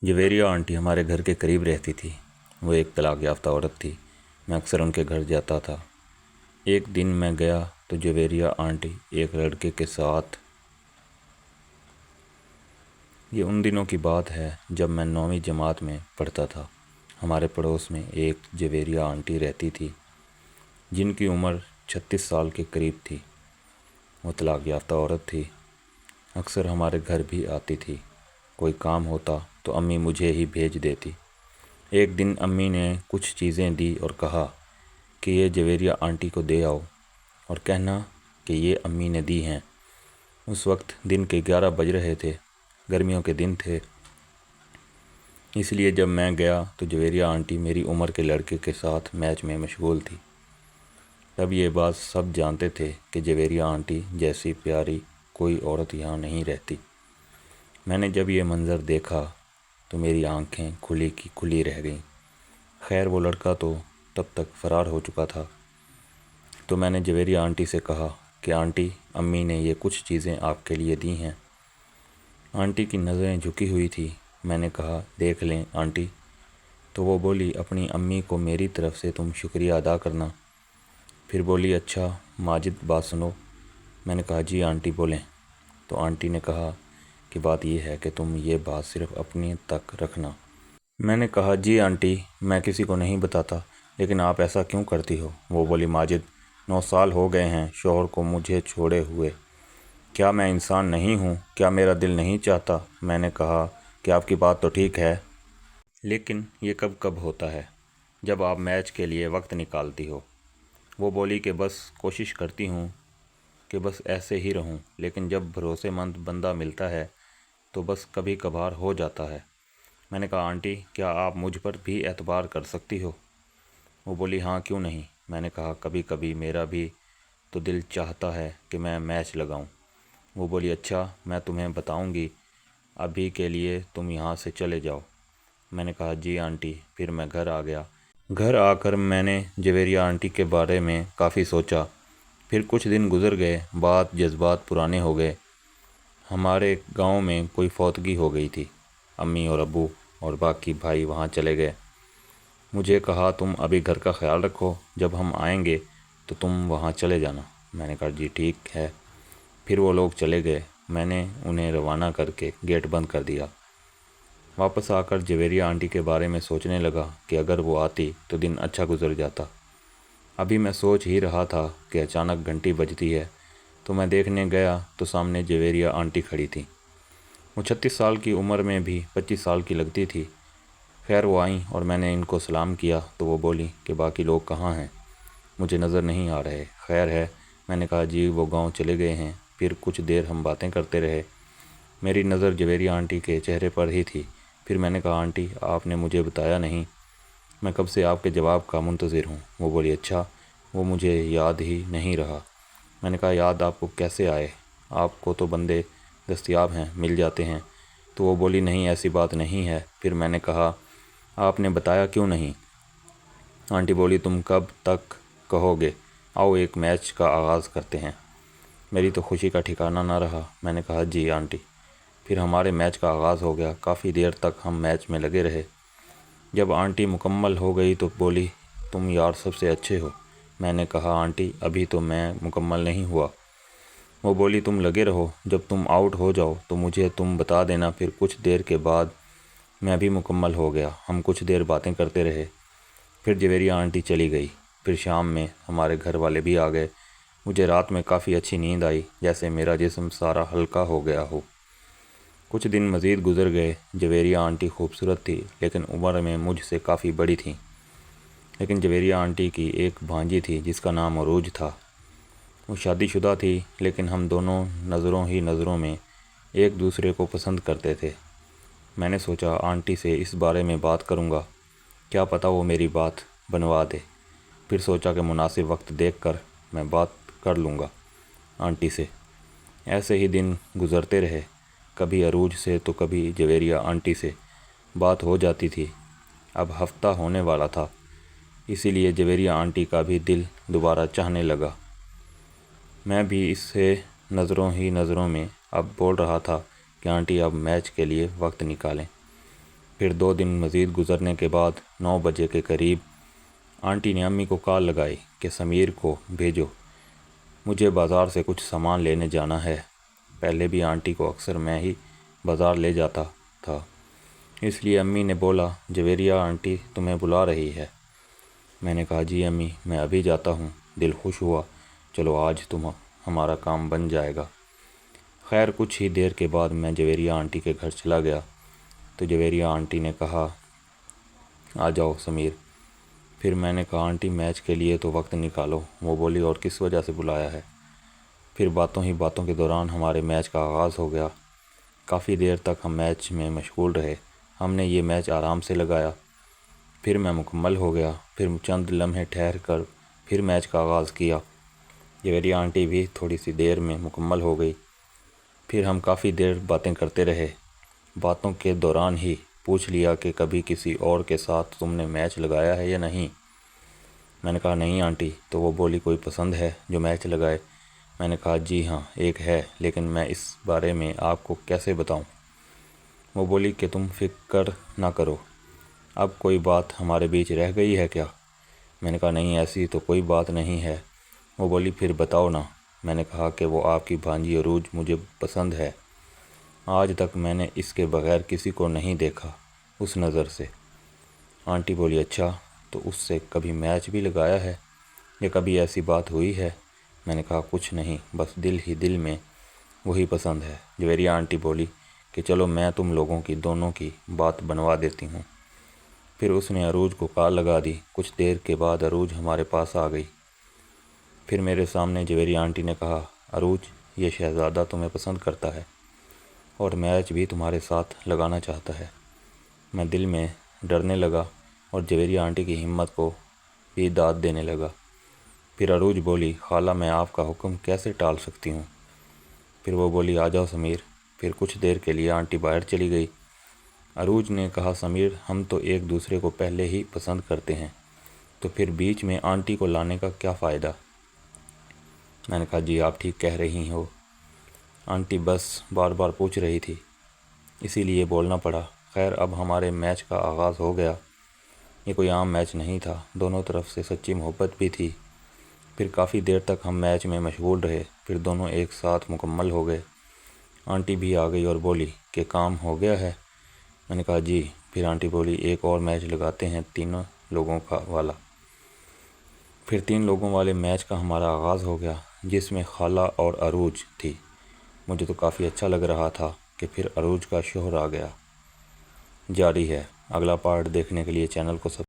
Javeria aunty हमारे घर के करीब रहती थी। वो एक तलाक याफ्ता औरत थी। मैं अक्सर उनके घर जाता था। एक दिन मैं गया तो जवेरिया आंटी एक लड़के के साथ। ये उन दिनों की बात है जब मैं 9वीं जमात में पढ़ता था। हमारे पड़ोस में एक जवेरिया आंटी रहती थी जिनकी उम्र 36 साल के करीब थी। वो तलाक याफ्ता औरत थी। अक्सर हमारे घर भी आती थी। कोई काम होता तो अम्मी मुझे ही भेज देती। एक दिन अम्मी ने कुछ चीज़ें दी और कहा कि ये जवेरिया आंटी को दे आओ और कहना कि ये अम्मी ने दी हैं। उस वक्त दिन के 11 बज रहे थे। गर्मियों के दिन थे, इसलिए जब मैं गया तो जवेरिया आंटी मेरी उम्र के लड़के के साथ मैच में मशगूल थी। तब ये बात सब जानते थे कि जवेरिया आंटी जैसी प्यारी कोई औरत यहाँ नहीं रहती। मैंने जब ये मंज़र देखा तो मेरी आंखें खुली की खुली रह गईं। खैर वो लड़का तो तब तक फ़रार हो चुका था। तो मैंने जवेरिया आंटी से कहा कि आंटी, अम्मी ने ये कुछ चीज़ें आपके लिए दी हैं। आंटी की नज़रें झुकी हुई थी। मैंने कहा, देख लें आंटी। तो वो बोली, अपनी अम्मी को मेरी तरफ़ से तुम शुक्रिया अदा करना। फिर बोली, अच्छा माजिद, बात सुनो। मैंने कहा, जी आंटी बोलें। तो आंटी ने कहा कि बात यह है कि तुम ये बात सिर्फ़ अपने तक रखना। मैंने कहा, जी आंटी, मैं किसी को नहीं बताता, लेकिन आप ऐसा क्यों करती हो? वो बोली, माजिद, 9 साल हो गए हैं शौहर को मुझे छोड़े हुए। क्या मैं इंसान नहीं हूँ? क्या मेरा दिल नहीं चाहता? मैंने कहा कि आपकी बात तो ठीक है, लेकिन ये कब कब होता है जब आप मैच के लिए वक्त निकालती हो। वो बोली कि बस कोशिश करती हूँ कि बस ऐसे ही रहूं, लेकिन जब भरोसेमंद बंदा मिलता है तो बस कभी कभार हो जाता है। मैंने कहा, आंटी, क्या आप मुझ पर भी एतबार कर सकती हो? वो बोली, हाँ क्यों नहीं। मैंने कहा, कभी कभी मेरा भी तो दिल चाहता है कि मैं मैच लगाऊं। वो बोली, अच्छा मैं तुम्हें बताऊंगी, अभी के लिए तुम यहाँ से चले जाओ। मैंने कहा, जी आंटी। फिर मैं घर आ गया। घर आकर मैंने जवेरिया आंटी के बारे में काफ़ी सोचा। फिर कुछ दिन गुजर गए, बात जज्बात पुराने हो गए। हमारे गांव में कोई फौतगी हो गई थी। अम्मी और अब्बू और बाकी भाई वहां चले गए। मुझे कहा, तुम अभी घर का ख्याल रखो, जब हम आएंगे तो तुम वहां चले जाना। मैंने कहा, जी ठीक है। फिर वो लोग चले गए। मैंने उन्हें रवाना करके गेट बंद कर दिया। वापस आकर जवेरिया आंटी के बारे में सोचने लगा कि अगर वो आती तो दिन अच्छा गुजर जाता। अभी मैं सोच ही रहा था कि अचानक घंटी बजती है। तो मैं देखने गया तो सामने जवेरिया आंटी खड़ी थी। वो 36 साल की उम्र में भी 25 साल की लगती थी। खैर वो आईं और मैंने इनको सलाम किया तो वो बोली कि बाकी लोग कहाँ हैं, मुझे नज़र नहीं आ रहे। खैर है। मैंने कहा, जी वो गांव चले गए हैं। फिर कुछ देर हम बातें करते रहे। मेरी नज़र जवेरिया आंटी के चेहरे पर ही थी। फिर मैंने कहा, आंटी आपने मुझे बताया नहीं, मैं कब से आपके जवाब का मुंतज़िर हूँ। वो बोली, अच्छा वो मुझे याद ही नहीं रहा। मैंने कहा, याद आपको कैसे आए, आपको तो बंदे दस्तयाब हैं, मिल जाते हैं। तो वो बोली, नहीं ऐसी बात नहीं है। फिर मैंने कहा, आपने बताया क्यों नहीं? आंटी बोली, तुम कब तक कहोगे, आओ एक मैच का आगाज़ करते हैं। मेरी तो खुशी का ठिकाना ना रहा। मैंने कहा, जी आंटी। फिर हमारे मैच का आगाज़ हो गया। काफ़ी देर तक हम मैच में लगे रहे। जब आंटी मुकम्मल हो गई तो बोली, तुम यार सबसे अच्छे हो। मैंने कहा, आंटी अभी तो मैं मुकम्मल नहीं हुआ। वो बोली, तुम लगे रहो, जब तुम आउट हो जाओ तो मुझे तुम बता देना। फिर कुछ देर के बाद मैं भी मुकम्मल हो गया। हम कुछ देर बातें करते रहे। फिर जवेरिया आंटी चली गई। फिर शाम में हमारे घर वाले भी आ गए। मुझे रात में काफ़ी अच्छी नींद आई, जैसे मेरा जिस्म सारा हल्का हो गया हो। कुछ दिन मज़ीद गुजर गए। जवेरिया आंटी खूबसूरत थी, लेकिन उम्र में मुझसे काफ़ी बड़ी थी। लेकिन जवेरिया आंटी की एक भांजी थी जिसका नाम अरूज था। वो शादीशुदा थी, लेकिन हम दोनों नज़रों ही नज़रों में एक दूसरे को पसंद करते थे। मैंने सोचा आंटी से इस बारे में बात करूँगा, क्या पता वो मेरी बात बनवा दे। फिर सोचा कि मुनासिब वक्त देखकर मैं बात कर लूँगा आंटी से। ऐसे ही दिन गुज़रते रहे। कभी अरूज से तो कभी जवेरिया आंटी से बात हो जाती थी। अब हफ्ता होने वाला था, इसीलिए जवेरिया आंटी का भी दिल दोबारा चाहने लगा। मैं भी इससे नज़रों ही नज़रों में अब बोल रहा था कि आंटी अब मैच के लिए वक्त निकालें। پھر 2 دن مزید گزرنے کے بعد 9 بجے کے قریب آنٹی نے امی کو کال لگائی کہ سمیر کو بھیجو، مجھے بازار سے کچھ سامان لینے جانا ہے۔ پہلے بھی آنٹی کو اکثر میں ہی بازار لے جاتا تھا، اس لیے امی نے بولا جویریہ آنٹی تمہیں بلا رہی ہے۔ میں نے کہا جی امی میں ابھی جاتا ہوں۔ دل خوش ہوا، چلو آج ہمارا کام بن جائے گا۔ خیر کچھ ہی دیر کے بعد میں جویریہ آنٹی کے گھر چلا گیا تو جویریہ آنٹی نے کہا آ جاؤ سمیر۔ پھر میں نے کہا آنٹی میچ کے لیے تو وقت نکالو۔ وہ بولی اور کس وجہ سے بلایا ہے؟ پھر باتوں ہی باتوں کے دوران ہمارے میچ کا آغاز ہو گیا۔ کافی دیر تک ہم میچ میں مشغول رہے۔ ہم نے یہ میچ آرام سے لگایا، پھر میں مکمل ہو گیا۔ پھر چند لمحے ٹھہر کر پھر میچ کا آغاز کیا۔ جویریہ آنٹی بھی تھوڑی سی دیر میں مکمل ہو گئی۔ پھر ہم کافی دیر باتیں کرتے رہے۔ باتوں کے دوران ہی پوچھ لیا کہ کبھی کسی اور کے ساتھ تم نے میچ لگایا ہے یا نہیں؟ میں نے کہا نہیں آنٹی۔ تو وہ بولی کوئی پسند ہے جو میچ لگائے؟ میں نے کہا جی ہاں ایک ہے، لیکن میں اس بارے میں آپ کو کیسے بتاؤں؟ وہ بولی کہ تم فکر نہ کرو، اب کوئی بات ہمارے بیچ رہ گئی ہے کیا؟ میں نے کہا نہیں ایسی تو کوئی بات نہیں ہے۔ وہ بولی پھر بتاؤ نا۔ میں نے کہا کہ وہ آپ کی بھانجی عروج مجھے پسند ہے، آج تک میں نے اس کے بغیر کسی کو نہیں دیکھا اس نظر سے۔ آنٹی بولی اچھا، تو اس سے کبھی میچ بھی لگایا ہے یا کبھی ایسی بات ہوئی ہے؟ میں نے کہا کچھ نہیں، بس دل ہی دل میں وہی پسند ہے۔ جویریہ آنٹی بولی کہ چلو میں تم لوگوں کی دونوں کی بات بنوا دیتی ہوں۔ پھر اس نے عروج کو کال لگا دی۔ کچھ دیر کے بعد عروج ہمارے پاس آ گئی۔ پھر میرے سامنے جویریہ آنٹی نے کہا عروج یہ شہزادہ تمہیں پسند کرتا ہے اور میچ بھی تمہارے ساتھ لگانا چاہتا ہے۔ میں دل میں ڈرنے لگا اور جویریہ آنٹی کی ہمت کو بھی داد دینے لگا۔ پھر عروج بولی خالہ میں آپ کا حکم کیسے ٹال سکتی ہوں؟ پھر وہ بولی آ جاؤ سمیر۔ پھر کچھ دیر کے لیے آنٹی باہر چلی گئی۔ عروج نے کہا سمیر ہم تو ایک دوسرے کو پہلے ہی پسند کرتے ہیں، تو پھر بیچ میں آنٹی کو لانے کا کیا فائدہ؟ میں نے کہا جی آپ ٹھیک کہہ رہی ہو، آنٹی بس بار بار پوچھ رہی تھی اسی لیے بولنا پڑا۔ خیر اب ہمارے میچ کا آغاز ہو گیا۔ یہ کوئی عام میچ نہیں تھا، دونوں طرف سے سچی محبت بھی تھی۔ پھر کافی دیر تک ہم میچ میں مشغول رہے، پھر دونوں ایک ساتھ مکمل ہو گئے۔ آنٹی بھی آ گئی اور بولی کہ کام ہو گیا ہے؟ میں نے کہا جی۔ پھر آنٹی بولی ایک اور میچ لگاتے ہیں 3 لوگوں کا والا۔ پھر 3 لوگوں والے میچ کا ہمارا آغاز ہو گیا جس میں خالہ اور عروج تھی۔ مجھے تو کافی اچھا لگ رہا تھا کہ پھر عروج کا شوہر آ گیا۔ جاری ہے، اگلا پارٹ دیکھنے کے لیے چینل کو